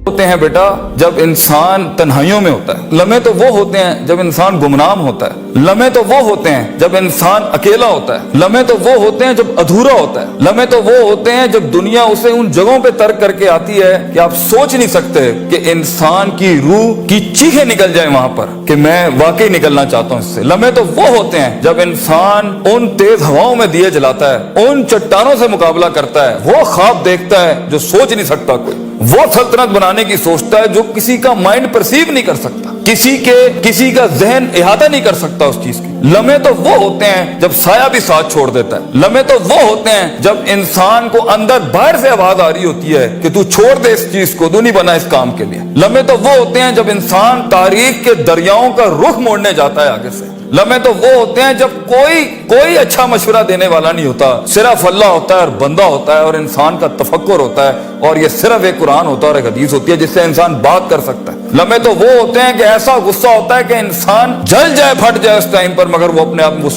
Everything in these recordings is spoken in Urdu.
ہوتے ہیں بیٹا جب انسان تنہائیوں میں ہوتا ہے، لمحے تو وہ ہوتے ہیں جب انسان گمنام ہوتا ہے، لمحے تو وہ ہوتے ہیں جب انسان اکیلا ہوتا ہے، لمحے تو وہ ہوتے ہیں جب ادھورا ہوتا ہے، لمحے تو وہ ہوتے ہیں جب دنیا اسے ان جگہوں پہ ترک کر کے آتی ہے کہ آپ سوچ نہیں سکتے کہ انسان کی روح کی چیخیں نکل جائیں وہاں پر کہ میں واقعی نکلنا چاہتا ہوں اس سے۔ لمحے تو وہ ہوتے ہیں جب انسان ان تیز ہواؤں میں دیے جلاتا ہے، ان چٹانوں سے مقابلہ کرتا ہے، وہ خواب دیکھتا ہے جو سوچ نہیں سکتا کوئی، وہ سلطنت بنانے کی سوچتا ہے جو کسی کا مائنڈ پرسیو نہیں کر سکتا، کسی کا ذہن احاطہ نہیں کر سکتا اس چیز کی۔ لمحے تو وہ ہوتے ہیں جب سایہ بھی ساتھ چھوڑ دیتا ہے، لمحے تو وہ ہوتے ہیں جب انسان کو اندر باہر سے آواز آ رہی ہوتی ہے کہ تو چھوڑ دے اس چیز کو، تو نہیں بنا اس کام کے لیے۔ لمحے تو وہ ہوتے ہیں جب انسان تاریخ کے دریاؤں کا رخ موڑنے جاتا ہے آگے سے۔ لمحے تو وہ ہوتے ہیں جب کوئی اچھا مشورہ دینے والا نہیں ہوتا، صرف اللہ ہوتا ہے اور بندہ ہوتا ہے اور انسان کا تفکر ہوتا ہے، اور یہ صرف ایک قرآن ہوتا ہے اور ایک حدیث ہوتی ہے جس سے انسان بات کر سکتا ہے۔ لمحے تو وہ ہوتے ہیں کہ ایسا غصہ ہوتا ہے کہ انسان جل جائے، پھٹ جائے اس ٹائم پر، مگر وہ اپنے آپ کو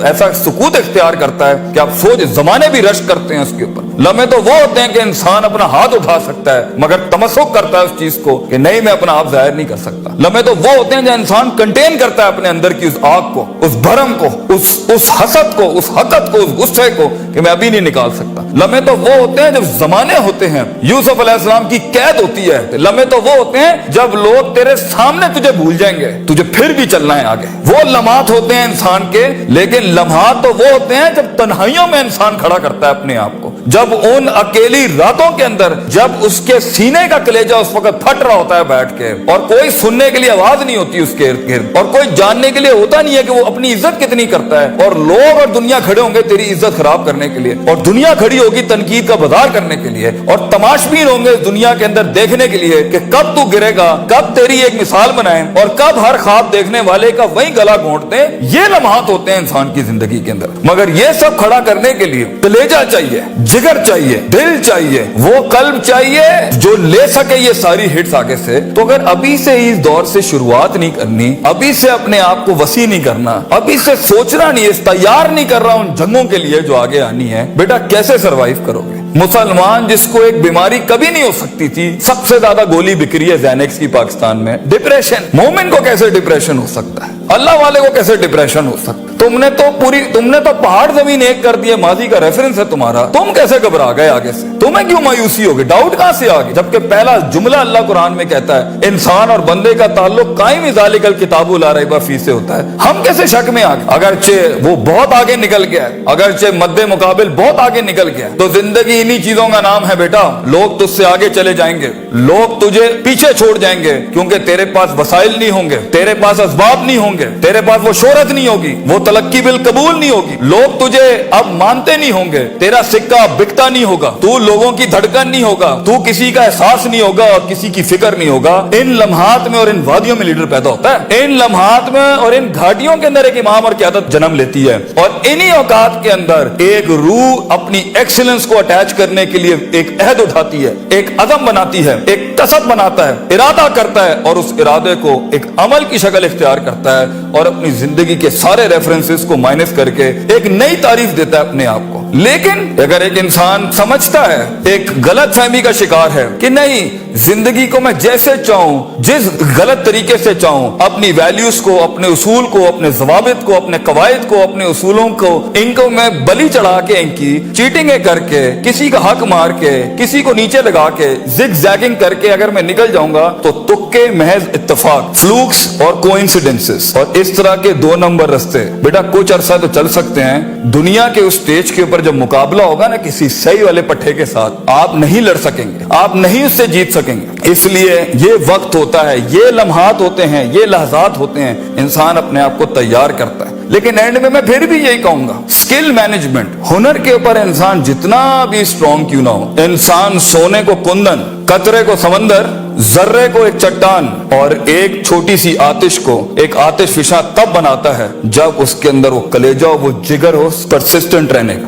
ایسا سکوت اختیار کرتا ہے کہ آپ سوچ زمانے بھی رشک کرتے ہیں اس کے اوپر۔ لمحے تو وہ ہوتے ہیں کہ انسان اپنا ہاتھ اٹھا سکتا ہے مگر تمسک کرتا ہے اس چیز کو کہ نہیں، میں اپنا آپ ظاہر نہیں کر سکتا۔ لمحے تو وہ ہوتے ہیں جو انسان کنٹین کرتا ہے اپنے اندر کی اس آگ کو، اس بھرم کو، اس حسد کو، اس حقد کو، اس غصے کو کہ میں ابھی نہیں نکال سکتا۔ لمحے تو وہ ہوتے ہیں جب زمانے ہوتے ہیں، یوسف علیہ السلام کی قید ہوتی ہے۔ لمحے تو وہ ہوتے ہیں جب لوگ تیرے سامنے تجھے بھول جائیں گے، تجھے پھر بھی چلنا ہے آگے۔ وہ لمحات ہوتے ہیں انسان کے، لیکن لمحات تو وہ ہوتے ہیں جب تنہائیوں میں انسان کھڑا کرتا ہے اپنے آپ کو، جب ان اکیلی راتوں کے اندر، جب اس کے سینے کا کلیجہ اس وقت پھٹ رہا ہوتا ہے بیٹھ کے، اور کوئی سننے کے لیے آواز نہیں ہوتی اس کے ارد گرد، اور کوئی جاننے کے لیے ہوتا نہیں ہے کہ وہ اپنی عزت کتنی کرتا ہے، اور لوگ اور دنیا کھڑے ہوں گے تیری عزت خراب کرنے کے لیے، اور دنیا کھڑی ہوگی تنقید کا بازار کرنے کے لیے، اور تماشبین ہوں گے اس دنیا کے اندر دیکھنے کے لیے کہ کب تو گرے گا، کب تیری ایک مثال بنائیں، اور کب ہر خواب دیکھنے والے کا وہی گلا گھونٹ دیں۔ یہ لمحات ہوتے ہیں انسان کی زندگی کے اندر، مگر یہ سب کھڑا کرنے کے لیے کلیجہ چاہیے، جگر چاہیے، دل چاہیے، وہ قلب چاہیے جو لے سکے یہ ساری ہٹس آگے سے۔ تو اگر ابھی سے اس دور سے شروعات نہیں کرنی، ابھی سے اپنے آپ کو وسیع نہیں کرنا، ابھی سے سوچنا نہیں، اس تیار نہیں کر رہا ان جنگوں کے لیے جو آگے آنی ہے، بیٹا کیسے سروائیو کرو گے؟ مسلمان جس کو ایک بیماری کبھی نہیں ہو سکتی تھی، سب سے زیادہ گولی بک رہی ہے زینکس کی پاکستان میں، ڈپریشن۔ مومن کو کیسے ڈپریشن ہو سکتا ہے؟ اللہ والے کو کیسے ڈپریشن ہو سکتا ہے؟ تم نے تو پہاڑ زمین ایک کر دیے، ماضی کا ریفرنس ہے تمہارا، تم کیسے گھبرا گئے آگے سے؟ تمہیں کیوں مایوسی ہوگی؟ ڈاؤٹ کہاں سے آگے؟ جبکہ پہلا جملہ اللہ قرآن میں کہتا ہے انسان اور بندے کا تعلق قائم ذالک الکتاب لا ریب فیہ سے ہوتا ہے۔ ہم کیسے شک میں آگے؟ اگرچہ وہ بہت آگے نکل گیا ہے، اگرچہ مد مقابل بہت آگے نکل گیا ہے، تو زندگی انہی چیزوں کا نام ہے بیٹا۔ لوگ تجھ سے آگے چلے جائیں گے، لوگ تجھے پیچھے چھوڑ جائیں گے، کیونکہ تیرے پاس وسائل نہیں ہوں گے، تیرے پاس اسباب نہیں ہوں گے، تیرے پاس وہ شہرت نہیں ہوگی، وہ تلقی بالقبول نہیں ہوگی، لوگ تجھے اب مانتے نہیں ہوں گے، تیرا سکہ بکتا نہیں ہوگا، تو لوگوں کی دھڑکن نہیں ہوگا، تو کسی کا احساس نہیں ہوگا اور کسی کی فکر نہیں ہوگا۔ ان لمحات میں اور ان وادیوں میں لیڈر پیدا ہوتا ہے، ان لمحات میں اور ان گھاٹیوں کے اندر ایک امام اور قیادت جنم لیتی ہے، اور انہی اوقات کے اندر ایک روح اپنی ایکسلنس کو اٹیچ کرنے کے لیے ایک عہد اٹھاتی ہے، ایک عزم بناتی ہے، ایک قصد بناتا ہے، ارادہ کرتا ہے، اور اس ارادے کو ایک عمل کی شکل اختیار کرتا ہے، اور اپنی زندگی کے سارے ریفرنسز کو مائنس کر کے ایک نئی تعریف دیتا ہے اپنے آپ کو۔ لیکن اگر ایک انسان سمجھتا ہے، ایک غلط فہمی کا شکار ہے کہ نہیں، زندگی کو میں جیسے چاہوں، جس غلط طریقے سے چاہوں، اپنی ویلیوز کو، اپنے اصول کو، اپنے ضوابط کو، اپنے قواعد کو، اپنے اصولوں کو، ان کو میں بلی چڑھا کے، ان کی چیٹنگیں کر کے، کسی کا حق مار کے، کسی کو نیچے لگا کے، زگ زیگنگ کر کے اگر میں نکل جاؤں گا تو تکے، محض اتفاق، فلوکس اور کوئنسیڈنسز، اور اس طرح کے 2 نمبر رستے بیٹا کچھ عرصہ تو چل سکتے ہیں۔ دنیا کے اس سٹیج کے اوپر جب مقابلہ ہوگا نا کسی صحیح والے پٹھے کے ساتھ، آپ نہیں لڑ سکیں گے، آپ نہیں اس سے جیت سکیں گے۔ اس لیے یہ وقت ہوتا ہے، یہ لمحات ہوتے ہیں، یہ لحظات ہوتے ہیں، انسان اپنے آپ کو تیار کرتا ہے۔ لیکن اینڈ میں پھر بھی یہی کہوں گا، سکل مینجمنٹ، ہنر کے اوپر انسان جتنا بھی سٹرونگ کیوں نہ ہو، انسان سونے کو کندن، قطرے کو سمندر، ذرے کو ایک چٹان اور ایک چھوٹی سی آتش کو ایک آتش فشاں تب بناتا ہے جب اس کے اندر وہ کلیجہ، وہ جگر ہو پرسسٹنٹ رہنے کا،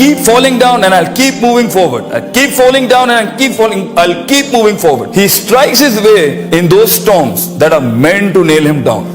keep falling down and I'll keep moving forward. I'll keep falling down and I'll keep moving forward. He strikes his way in those storms that are meant to nail him down.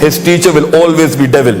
his teacher will always be devil.